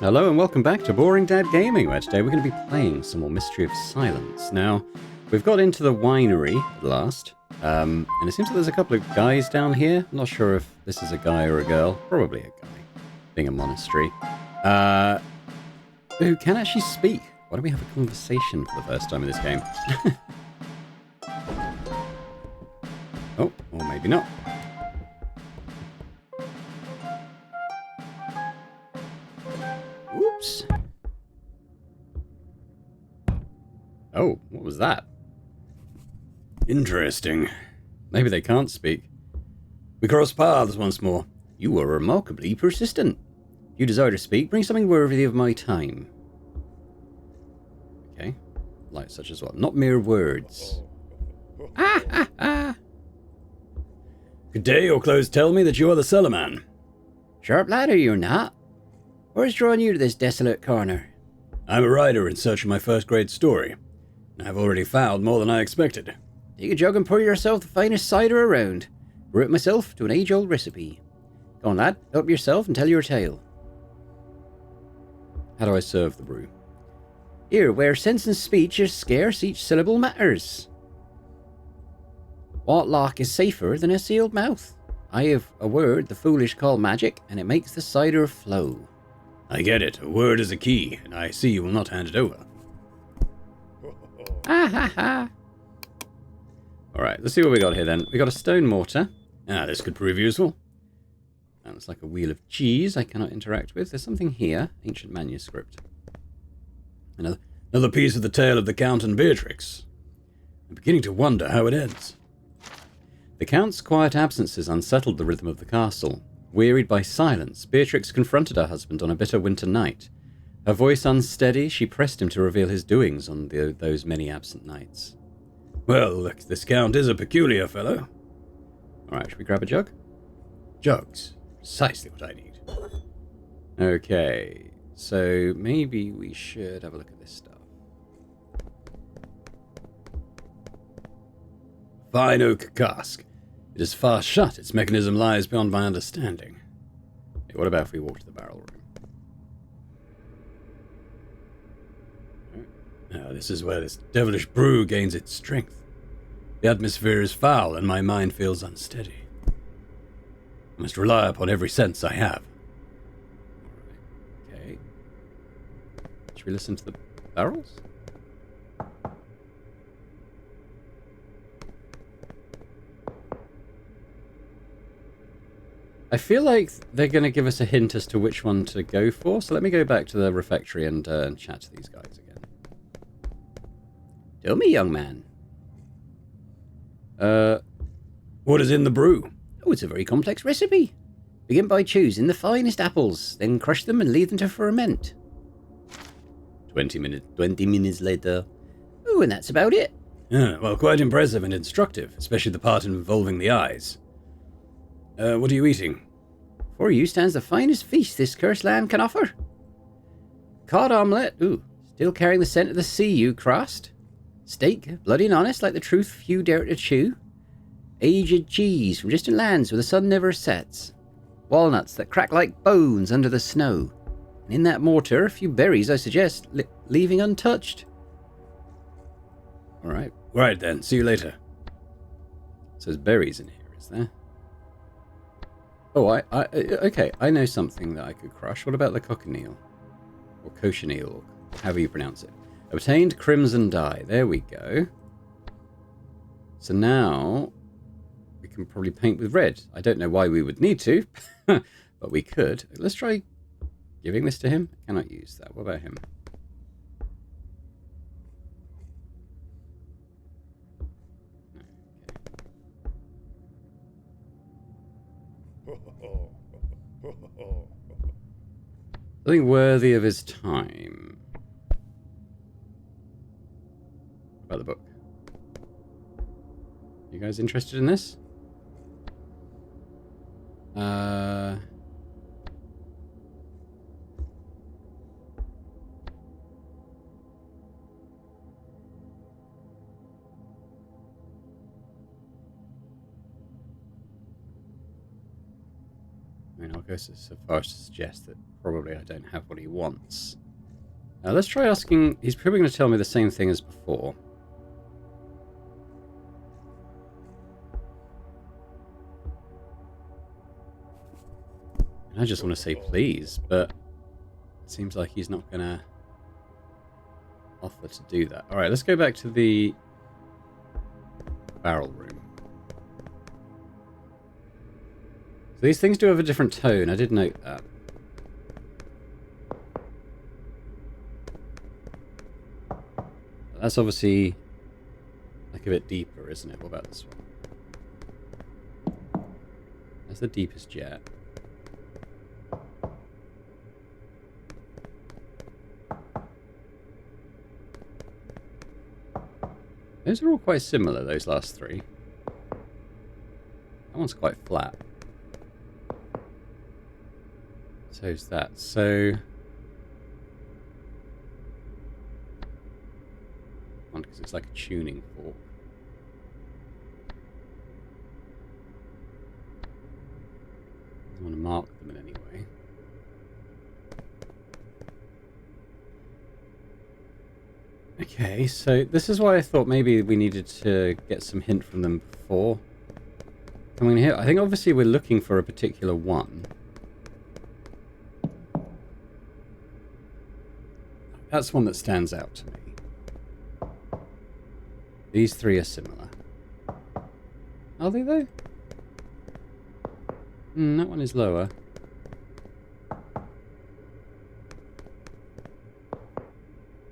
Hello and welcome back to Boring Dad Gaming, where today we're going to be playing some more Mystery of Silence. Now, we've got into the winery at last, and it seems like there's a couple of guys down here. I'm not sure if this is a guy or a girl. Probably a guy, being a monastery, who can actually speak. Why don't we have a conversation for the first time in this game? Oh, or maybe not. Oops. Oh, what was that? Interesting. Maybe they can't speak. We cross paths once more. You were remarkably persistent. If you desire to speak, bring something worthy of my time. Okay. Like such as what? Not mere words. Ah, ah, ah. Good day, your clothes tell me that you are the cellar man. Sharp lad, are you not? What has drawn you to this desolate corner? I'm a writer in search of my first grade story. I've already found more than I expected. Take a jug and pour yourself the finest cider around. Brew it myself to an age-old recipe. Go on, lad, help yourself and tell your tale. How do I serve the brew? Here, where sense and speech is scarce, each syllable matters. What lock is safer than a sealed mouth? I have a word the foolish call magic, and it makes the cider flow. I get it. A word is a key, and I see you will not hand it over. Ah ha ha. Alright, let's see what we got here then. We got a stone mortar. Ah, this could prove useful. That looks like a wheel of cheese I cannot interact with. There's something here. Ancient manuscript. Another piece of the tale of the Count and Beatrix. I'm beginning to wonder how it ends. The Count's quiet absences unsettled the rhythm of the castle. Wearied by silence, Beatrix confronted her husband on a bitter winter night. Her voice unsteady, she pressed him to reveal his doings on those many absent nights. Well, look, this Count is a peculiar fellow. Alright, should we grab a jug? Jugs. Precisely what I need. Okay, so maybe we should have a look at this stuff. Fine oak cask. It is fast shut. Its mechanism lies beyond my understanding. Hey, what about if we walk to the barrel room? This is where this devilish brew gains its strength. The atmosphere is foul, and my mind feels unsteady. I must rely upon every sense I have. Okay. Should we listen to the barrels? I feel like they're going to give us a hint as to which one to go for, so let me go back to the refectory and chat to these guys again. Tell me, young man. What is in the brew? Oh, it's a very complex recipe. Begin by choosing the finest apples, then crush them and leave them to ferment. 20 minutes later. Oh, and that's about it. Yeah, well, quite impressive and instructive, especially the part involving the eyes. What are you eating? Before you stands the finest feast this cursed land can offer. Cod omelette. Ooh, still carrying the scent of the sea, you crust. Steak, bloody and honest, like the truth few dare to chew. Aged cheese from distant lands where the sun never sets. Walnuts that crack like bones under the snow. And in that mortar, a few berries, I suggest, leaving untouched. Alright. Right then, see you later. So there's berries in here, is there? Oh, okay, I know something that I could crush. What about the cochineal? Or cochineal, or however you pronounce it. Obtained crimson dye. There we go. So now we can probably paint with red. I don't know why we would need to, but we could. Let's try giving this to him. I cannot use that. What about him? Something worthy of his time. About the book. You guys interested in this? mean, I'll go so far as to suggest that probably I don't have what he wants. Let's try asking... He's probably going to tell me the same thing as before. And I just want to say please, but it seems like he's not going to offer to do that. Alright, let's go back to the barrel room. So these things do have a different tone, I did note that. That's obviously like a bit deeper, isn't it? What about this one? That's the deepest jet. Those are all quite similar, those last three. That one's quite flat. So's that. So... because it's like a tuning fork. I want to mark them in any way. Okay, so this is why I thought maybe we needed to get some hint from them before coming here. I think obviously we're looking for a particular one. That's one that stands out to me. These three are similar. Are they though? That one is lower. That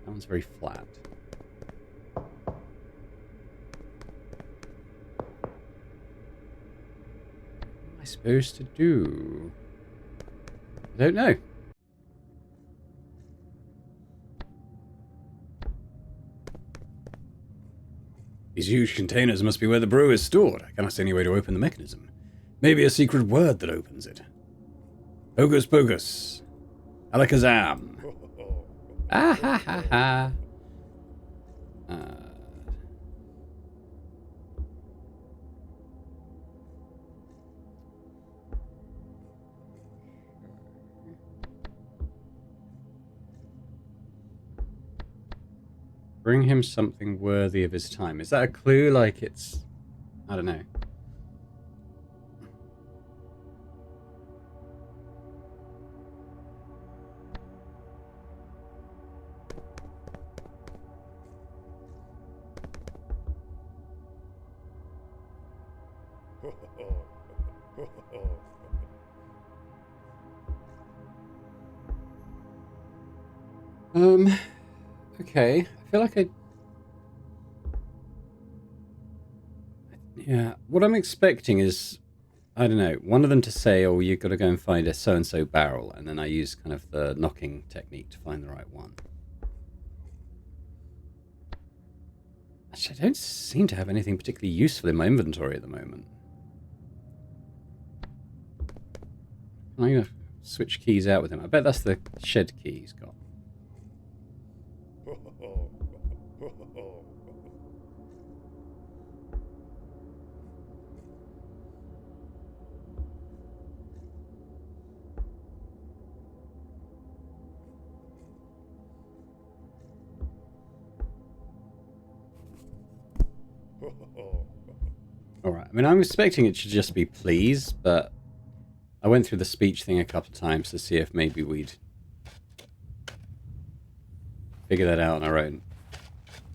one's very flat. What am I supposed to do? I don't know. These huge containers must be where the brew is stored. I cannot see any way to open the mechanism. Maybe a secret word that opens it. Hocus pocus. Alakazam. Ah ha ha ha. Bring him something worthy of his time. Is that a clue? Like it's... I don't know. Okay. I feel like yeah, what I'm expecting is, I don't know, one of them to say, oh, you've got to go and find a so-and-so barrel, and then I use kind of the knocking technique to find the right one. Actually, I don't seem to have anything particularly useful in my inventory at the moment. I'm going to switch keys out with him. I bet that's the shed key he's got. Alright, I mean, I'm expecting it should just be please, but I went through the speech thing a couple of times to see if maybe we'd figure that out on our own.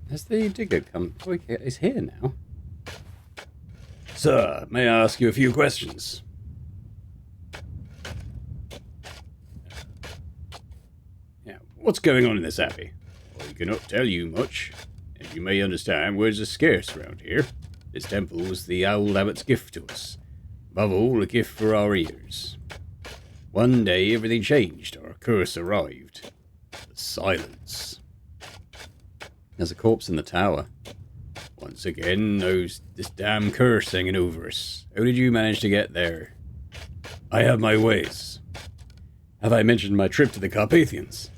Has the digger come? Oh, okay, he's here now. Sir, may I ask you a few questions? Yeah, what's going on in this abbey? Well, we cannot tell you much. As you may understand, words are scarce around here. This temple was the old abbot's gift to us. Above all, a gift for our ears. One day, everything changed. Our curse arrived. The silence. There's a corpse in the tower. Once again, this damn curse hanging over us. How did you manage to get there? I have my ways. Have I mentioned my trip to the Carpathians?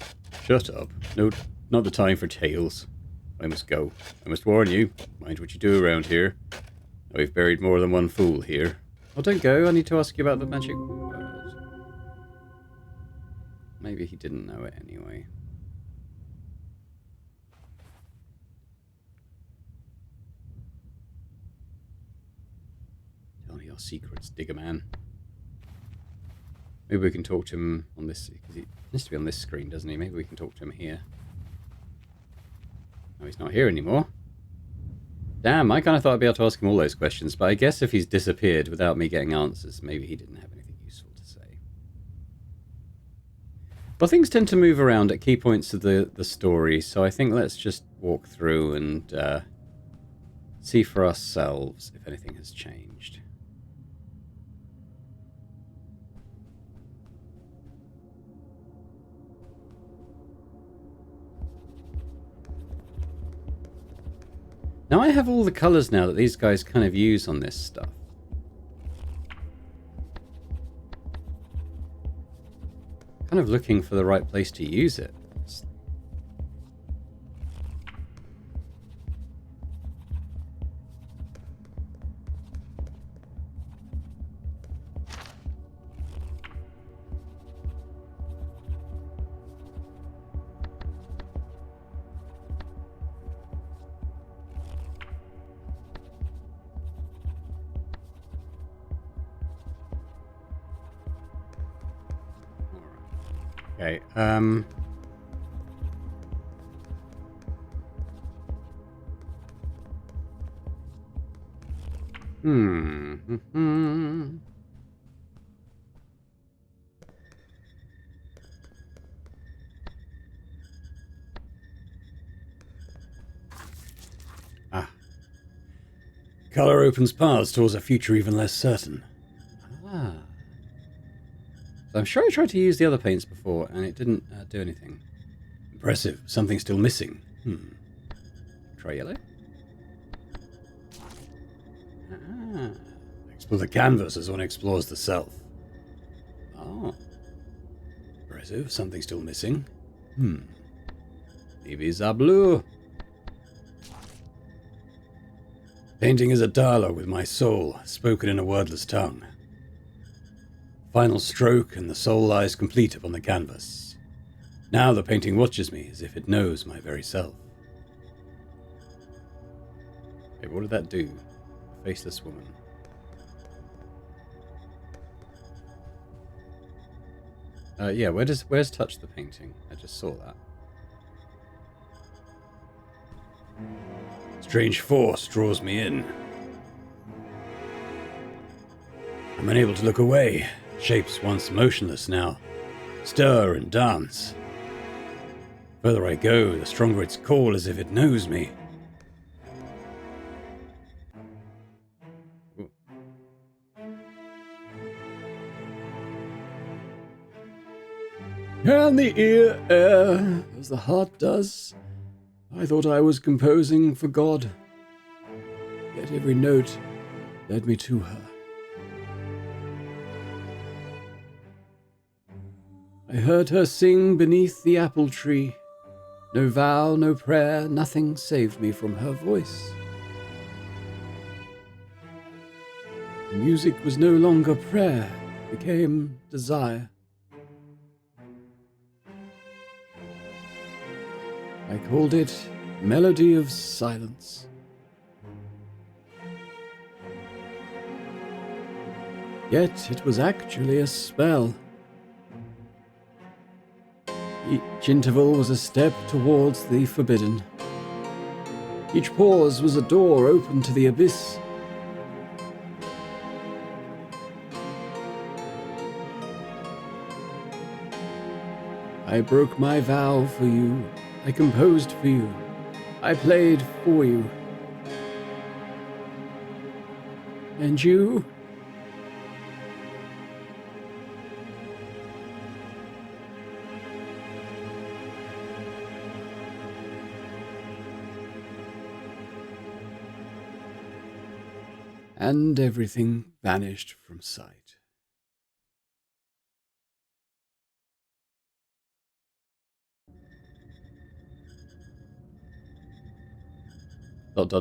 Shut up. No, not the time for tales. I must go. I must warn you. Mind what you do around here. We've buried more than one fool here. Oh, don't go. I need to ask you about the magic word. maybe he didn't know it anyway. Tell me your secrets, Digger Man. Maybe we can talk to him on this, because he needs to be on this screen, doesn't he? Maybe we can talk to him here. No, he's not here anymore. Damn, I kind of thought I'd be able to ask him all those questions, but I guess if he's disappeared without me getting answers, maybe he didn't have anything useful to say. Well, things tend to move around at key points of the story, so I think let's just walk through and see for ourselves if anything has changed. Now I have all the colours now that these guys kind of use on this stuff. Kind of looking for the right place to use it. Okay, Color opens paths towards a future even less certain. Ah. So I'm sure I tried to use the other paints before, and it didn't do anything. Impressive. Something's still missing. Try yellow. Ah. Explore the canvas as one explores the self. Oh. Impressive. Something still missing. Leaves are blue. Painting is a dialogue with my soul, spoken in a wordless tongue. Final stroke, and the soul lies complete upon the canvas. Now the painting watches me as if it knows my very self. Okay, what did that do? A faceless woman. Yeah, where's touch the painting? I just saw that. Strange force draws me in. I'm unable to look away. Shapes once motionless now stir and dance. The further I go, the stronger its call, as if it knows me. Can the ear err as the heart does? I thought I was composing for God, yet every note led me to her. I heard her sing beneath the apple tree. No vow, no prayer, nothing saved me from her voice. The music was no longer prayer, it became desire. I called it Melody of Silence. Yet it was actually a spell. Each interval was a step towards the forbidden. Each pause was a door open to the abyss. I broke my vow for you. I composed for you. I played for you. And you? And everything vanished from sight.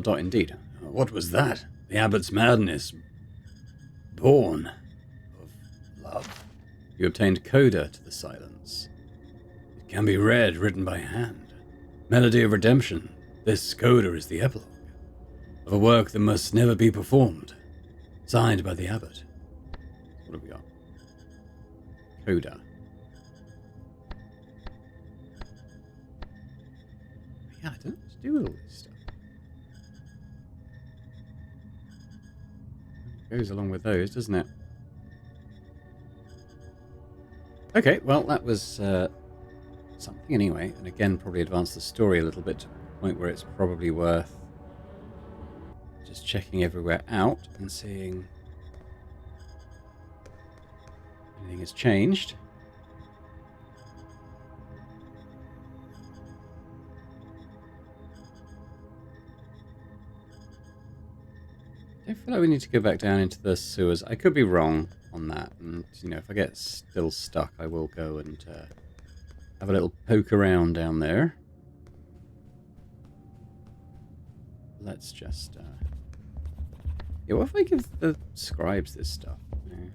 Indeed. What was that? The abbot's madness. Born of love. You obtained coda to the silence. can be read, written by hand. Melody of Redemption. This coda is the epilogue of a work that must never be performed. Signed by the abbot. What have we got? Coda. Yeah, I don't know what to do with all this stuff. It goes along with those, doesn't it? Okay, well, that was something anyway. And again, probably advanced the story a little bit to the point where it's probably worth just checking everywhere out and seeing if anything has changed. I feel like we need to go back down into the sewers. I could be wrong on that, and if I get still stuck, I will go and have a little poke around down there. Let's just yeah, what if I give the scribes this stuff? Yeah.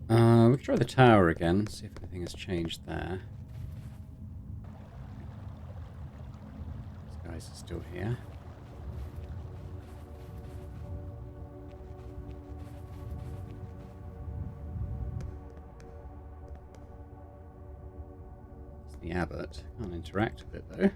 We'll try the tower again, see if anything has changed there. These guys are still here. It's the abbot. Can't interact with it though.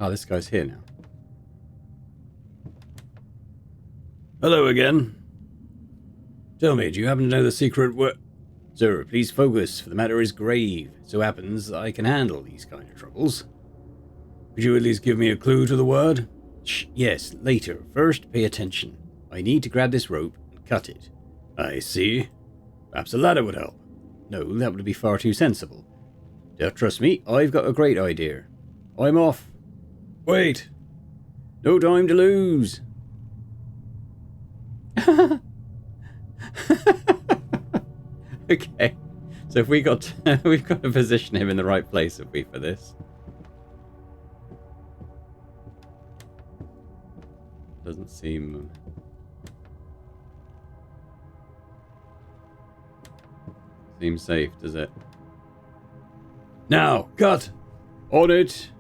Oh, this guy's here now. Hello again. Tell me, do you happen to know the secret word? Sir, please focus, for the matter is grave. It so happens that I can handle these kind of troubles. Could you at least give me a clue to the word? Shh, yes, later. First, pay attention. I need to grab this rope and cut it. I see. Perhaps a ladder would help. No, that would be far too sensible. Trust me, I've got a great idea. I'm off. Wait! No time to lose! Okay, so if we've got to position him in the right place, have we, for this? Doesn't seem safe, does it? Now, cut! On it!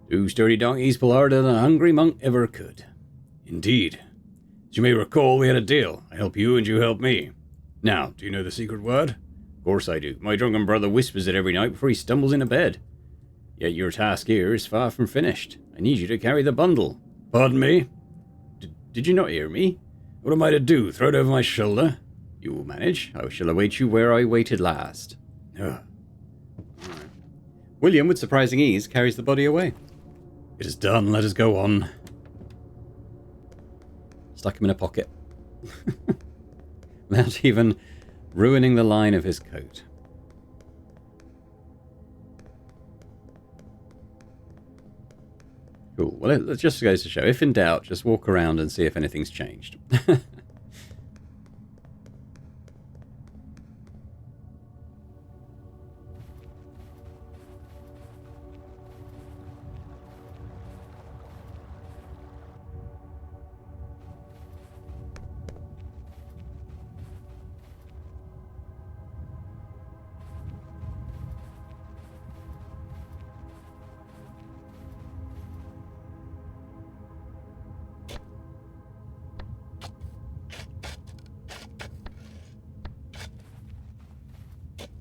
2 sturdy donkeys pull harder than a hungry monk ever could. Indeed. As you may recall, we had a deal. I help you and you help me. Now, do you know the secret word? Of course I do. My drunken brother whispers it every night before he stumbles into bed. Yet your task here is far from finished. I need you to carry the bundle. Pardon me? Did you not hear me? What am I to do? Throw it over my shoulder? You will manage. I shall await you where I waited last. Ugh. Right. William, with surprising ease, carries the body away. It is done. Let us go on. Stuck him in a pocket. Without even ruining the line of his coat. Cool. Well, it just goes to show, if in doubt, just walk around and see if anything's changed.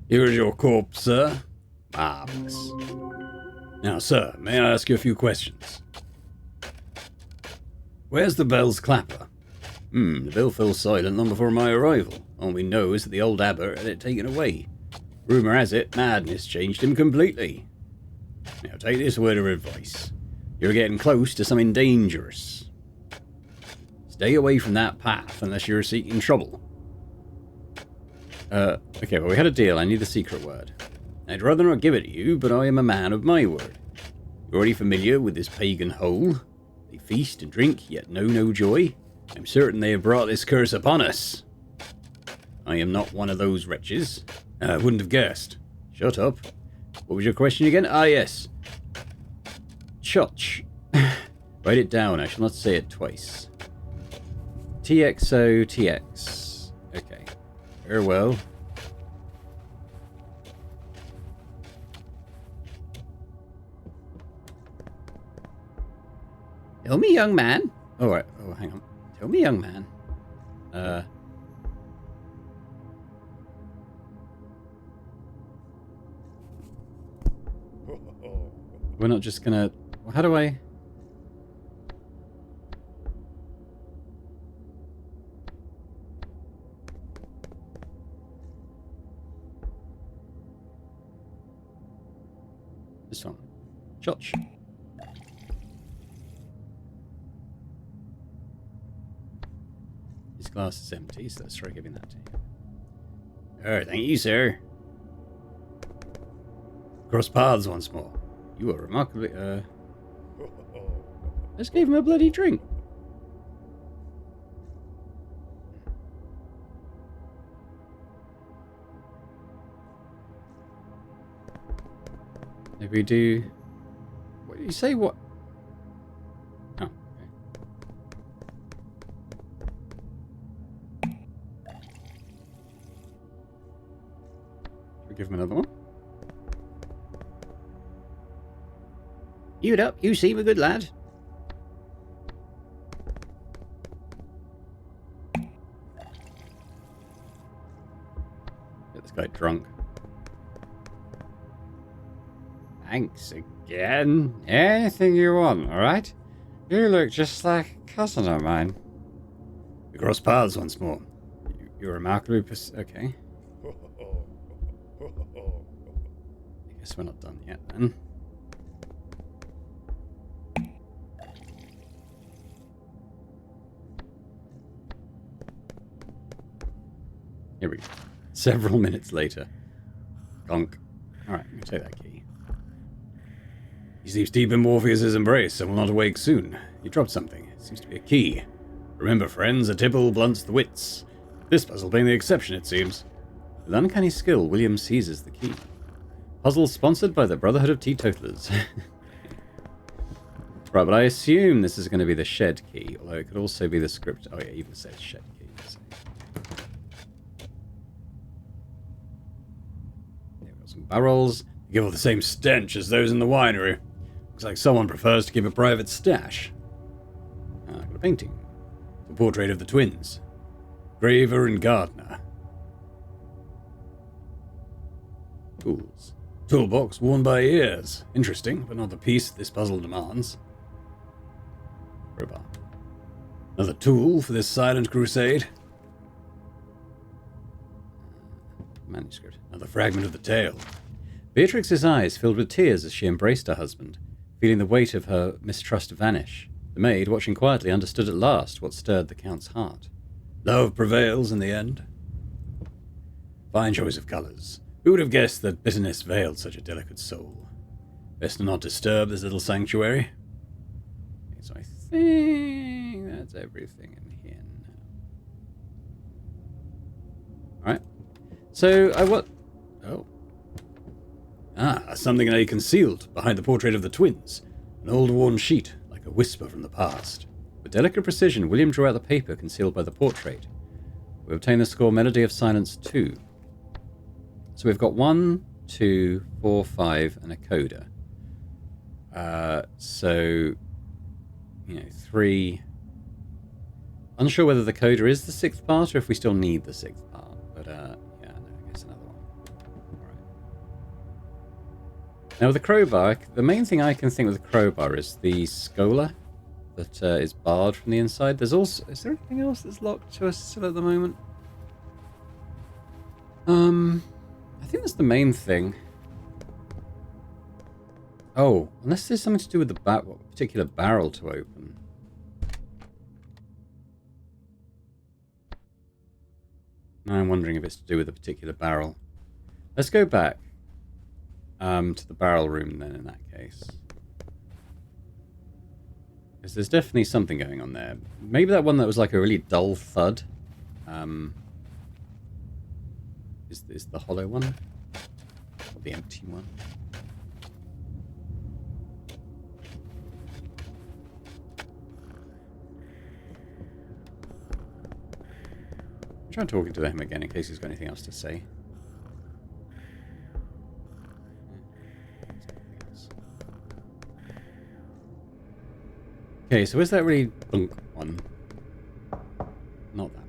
Here is your corpse, sir. Marvelous. Now, sir, may I ask you a few questions? Where's the bell's clapper? The bell fell silent long before my arrival. All we know is that the old abbot had it taken away. Rumour has it, madness changed him completely. Now take this word of advice. You're getting close to something dangerous. Stay away from that path unless you're seeking trouble. Okay, well we had a deal. I need the secret word. I'd rather not give it to you, but I am a man of my word. You're already familiar with this pagan hole. They feast and drink, yet know no joy. I'm certain they have brought this curse upon us. I am not one of those wretches. I wouldn't have guessed. Shut up. What was your question again? Ah, yes. Chotch. Write it down. I shall not say it twice. TXOTX. Okay. Very well. Tell me, young man. Oh, right. Oh, hang on. Tell me, young man. We're not just gonna... How do I... This one. Chotch. This glass is empty, so let's try giving that to you. Alright, thank you, sir. Cross paths once more. You are remarkably, Let's give him a bloody drink. Maybe we do... What did you say? What? Oh, okay. Should we give him another one? You'd up, you seem a good lad. Get this guy drunk. Thanks again. Anything you want, alright? You look just like a cousin of mine. We cross paths once more. You're remarkably okay. I guess we're not done yet then. Here we go. Several minutes later. Gonk. Alright, let me take that key. He sleeps deep in Morpheus's embrace and will not awake soon. He dropped something. It seems to be a key. Remember, friends, a tipple blunts the wits. This puzzle being the exception, it seems. With uncanny skill, William seizes the key. Puzzle sponsored by the Brotherhood of Teetotalers. Right, but I assume this is going to be the shed key, although it could also be the script. Oh yeah, it even says shed key. So. There we got some barrels. They give off the same stench as those in the winery. Looks like someone prefers to keep a private stash. Ah, I've got a painting. It's a portrait of the twins. Graver and gardener. Tools. Toolbox worn by ears. Interesting, but not the piece this puzzle demands. Crowbar. Another tool for this silent crusade. Manuscript. Another fragment of the tale. Beatrix's eyes filled with tears as she embraced her husband, feeling the weight of her mistrust vanish. The maid, watching quietly, understood at last what stirred the Count's heart. Love prevails in the end. Fine choice of colours. Who would have guessed that bitterness veiled such a delicate soul? Best not disturb this little sanctuary. Okay, so I think that's everything in here now. Alright. So, Oh. Ah, something lay concealed behind the portrait of the twins. An old worn sheet, like a whisper from the past. With delicate precision, William drew out the paper concealed by the portrait. We obtain the score Melody of Silence 2. So we've got 1, 2, 4, 5, and a coda. So, 3. Unsure whether the coda is the 6th part or if we still need the 6th part. But, I guess another one. Alright. Now with the crowbar, the main thing I can think with the crowbar is the scola. that is barred from the inside. There's also... Is there anything else that's locked to us still at the moment? I think that's the main thing. Oh, unless there's something to do with the particular barrel to open. Now I'm wondering if it's to do with a particular barrel. Let's go back to the barrel room then in that case. Because there's definitely something going on there. Maybe that one that was like a really dull thud is the hollow one? Or the empty one? Try talking to him again in case he's got anything else to say. Okay, so is that really bunk one? Not that one.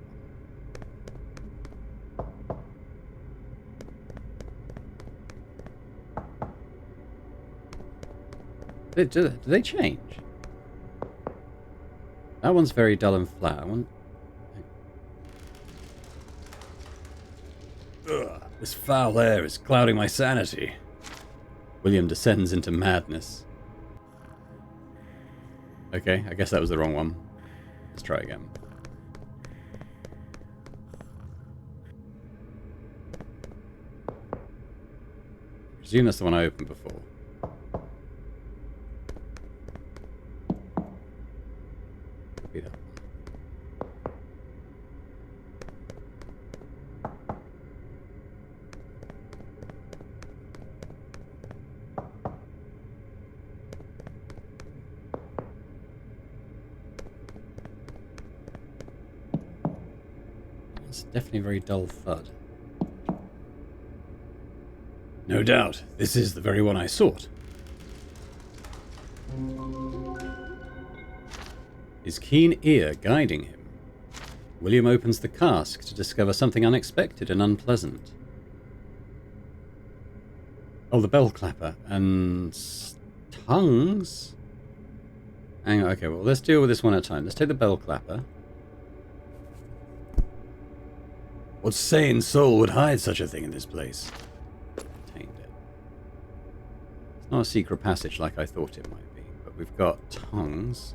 Do they change? That one's very dull and flat. Ugh, this foul air is clouding my sanity. William descends into madness. Okay, I guess that was the wrong one. Let's try again. I presume that's the one I opened before. Could be that one. It's definitely a very dull thud. No doubt, this is the very one I sought. His keen ear guiding him, William opens the cask to discover something unexpected and unpleasant. Oh, the bell clapper and tongues? Hang on, okay, well, let's deal with this one at a time. Let's take the bell clapper. What sane soul would hide such a thing in this place? Contained it. It's not a secret passage like I thought it might be, but we've got tongues.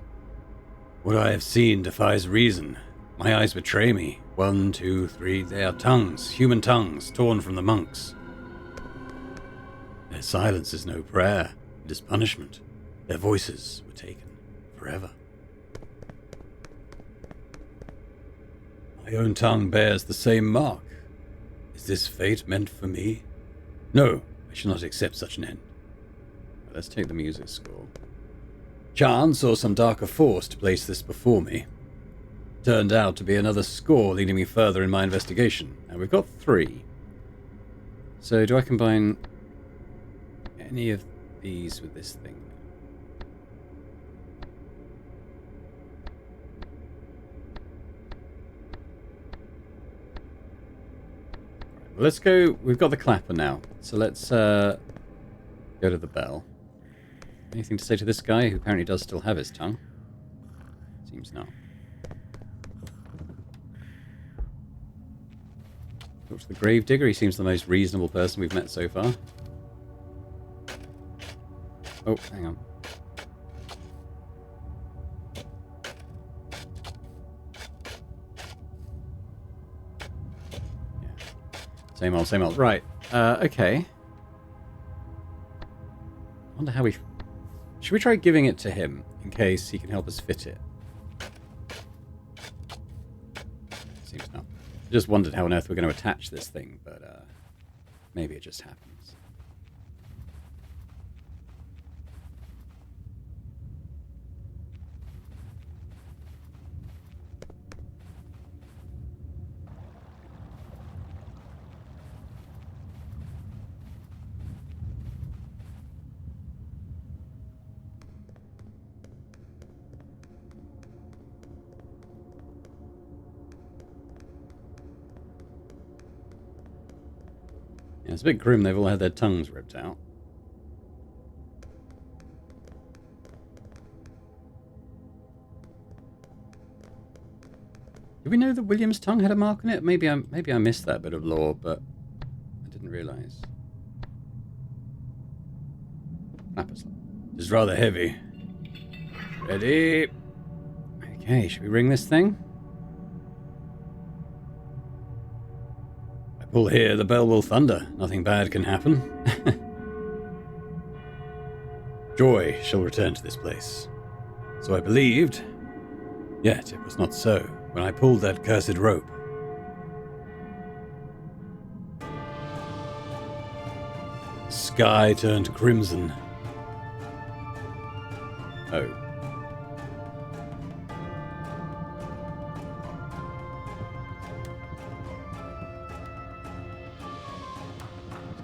What I have seen defies reason. My eyes betray me. 1, 2, 3, they are tongues, human tongues, torn from the monks. Their silence is no prayer, it is punishment. Their voices were taken forever. My own tongue bears the same mark. Is this fate meant for me? No, I shall not accept such an end. Let's take the music score. Chance or some darker force to place this before me. Turned out to be another score leading me further in my investigation. And we've got 3. So do I combine any of these with this thing? Well, let's go. We've got the clapper now. So let's go to the bell. Anything to say to this guy who apparently does still have his tongue? Seems not. Talk to the gravedigger. He seems the most reasonable person we've met so far. Oh, hang on. Yeah. Same old, same old. Right. Okay. I wonder how we... Should we try giving it to him in case he can help us fit it? Seems not. I just wondered how on earth we're going to attach this thing, but maybe it just happens. Yeah, it's a bit grim. They've all had their tongues ripped out. Do we know that William's tongue had a mark on it? Maybe I missed that bit of lore, but I didn't realise. This is rather heavy. Ready? Okay, should we ring this thing? I pull here, the bell will thunder. Nothing bad can happen. Joy shall return to this place. So I believed, yet it was not so when I pulled that cursed rope. The sky turned crimson. Oh.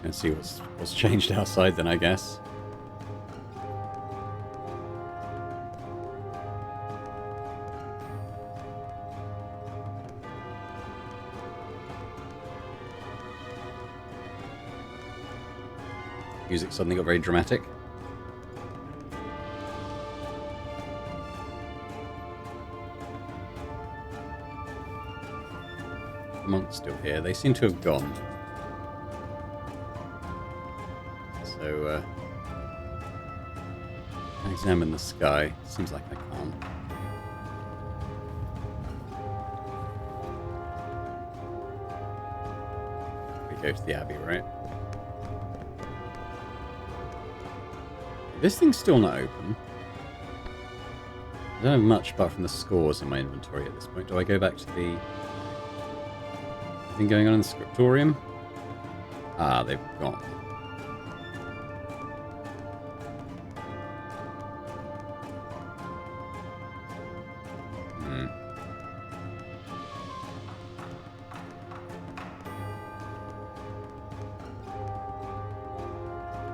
Let's see what's changed outside then, I guess. Music suddenly got very dramatic. The monk's still here. They seem to have gone. So, I examine the sky. Seems like I can't. We go to the Abbey, right? This thing's still not open. I don't have much apart from the scores in my inventory at this point. Do I go back to the thing going on in the scriptorium? Ah, they've gone.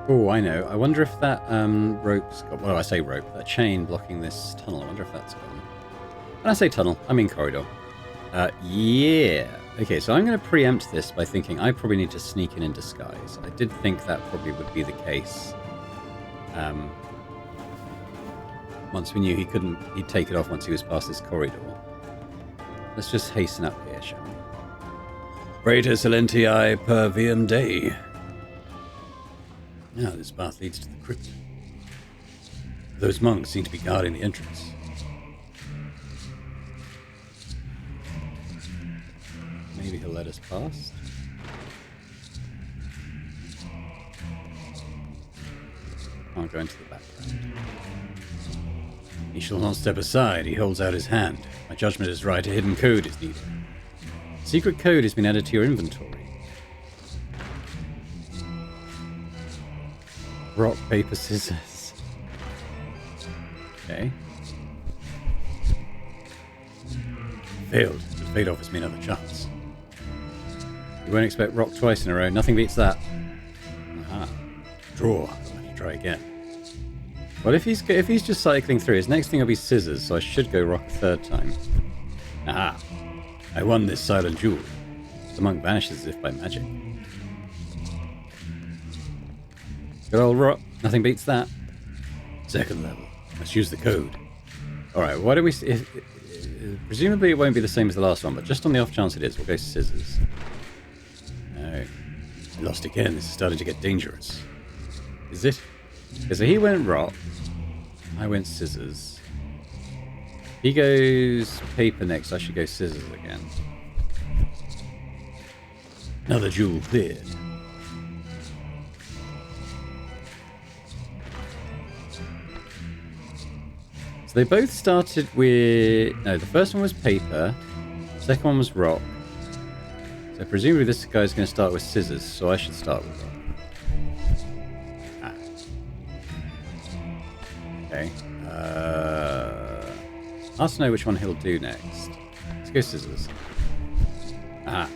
Oh, I know. I wonder if that rope's got... Well, I say rope. That chain blocking this tunnel. I wonder if that's gone. When I say tunnel, I mean corridor. Yeah. Okay, so I'm going to preempt this by thinking I probably need to sneak in disguise. I did think that probably would be the case. Once we knew he'd take it off once he was past this corridor. Let's just hasten up here, shall we? Praeter Silentiae per viam Dei. Now this path leads to the crypt. Those monks seem to be guarding the entrance. Maybe he'll let us past? Can't go into the background. He shall not step aside. He holds out his hand. My judgment is right. A hidden code is needed. Secret code has been added to your inventory. Rock, paper, scissors. Okay. Failed. But fate offers me another chance. You won't expect rock twice in a row. Nothing beats that. Aha. Draw. I'll have to try again. Well, if he's just cycling through, his next thing will be scissors, so I should go rock a third time. Aha. I won this silent jewel. The monk vanishes as if by magic. Good old rock. Nothing beats that. Second level. Let's use the code. Alright, why don't we... presumably it won't be the same as the last one, but just on the off chance it is, we'll go scissors. No. I lost again. This is starting to get dangerous. Is it? Okay, so he went rock. I went scissors. He goes paper next. I should go scissors again. Another jewel cleared. They both started with... No, the first one was paper. The second one was rock. So presumably this guy's going to start with scissors, so I should start with rock. Ah. Okay. I'll have to know which one he'll do next. Let's go scissors. Aha.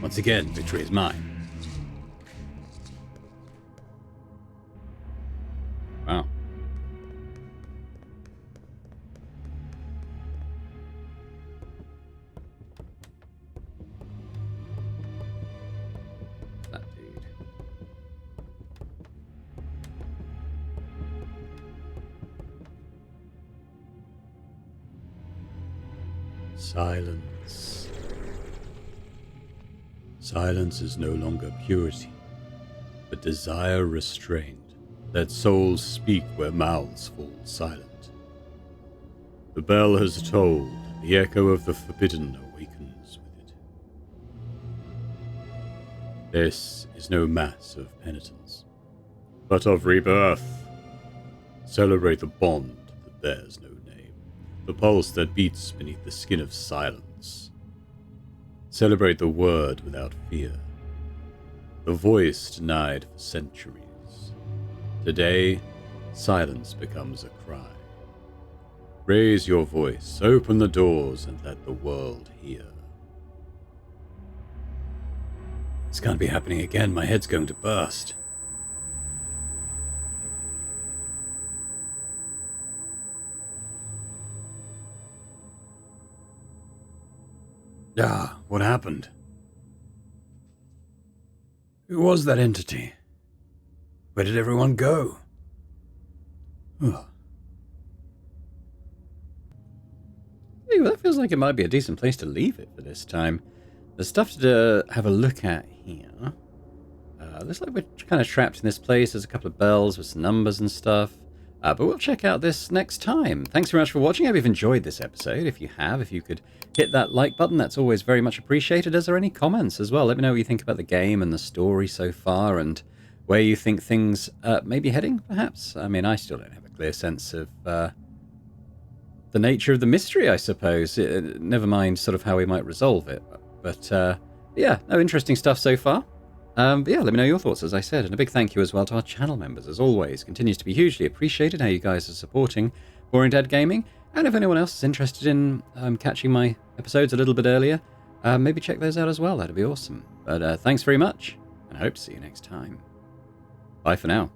Once again, victory is mine. Wow. Silence. Silence is no longer purity, but desire restrained. Let souls speak where mouths fall silent. The bell has tolled, the echo of the forbidden awakens with it. This is no mass of penitence, but of rebirth. Celebrate the bond that bears no name, the pulse that beats beneath the skin of silence. Celebrate the word without fear, the voice denied for centuries. Today, silence becomes a cry. Raise your voice, open the doors, and let the world hear. It's going to be happening again. My head's going to burst. Ah, what happened? Who was that entity? Where did everyone go? Ugh. Hey, well, that feels like it might be a decent place to leave it for this time. There's stuff to have a look at here. Looks like we're kind of trapped in this place. There's a couple of bells with some numbers and stuff. But we'll check out this next time. Thanks very much for watching. I hope you've enjoyed this episode. If you have, if you could hit that like button, that's always very much appreciated. Is there any comments as well? Let me know what you think about the game and the story so far, and where you think things may be heading, perhaps. I mean, I still don't have a clear sense of the nature of the mystery, I suppose. Never mind sort of how we might resolve it. But yeah, no, interesting stuff so far. But yeah, let me know your thoughts, as I said. And a big thank you as well to our channel members, as always. Continues to be hugely appreciated how you guys are supporting Boring Dad Gaming. And if anyone else is interested in catching my episodes a little bit earlier, maybe check those out as well. That'd be awesome. But thanks very much, and I hope to see you next time. Bye for now.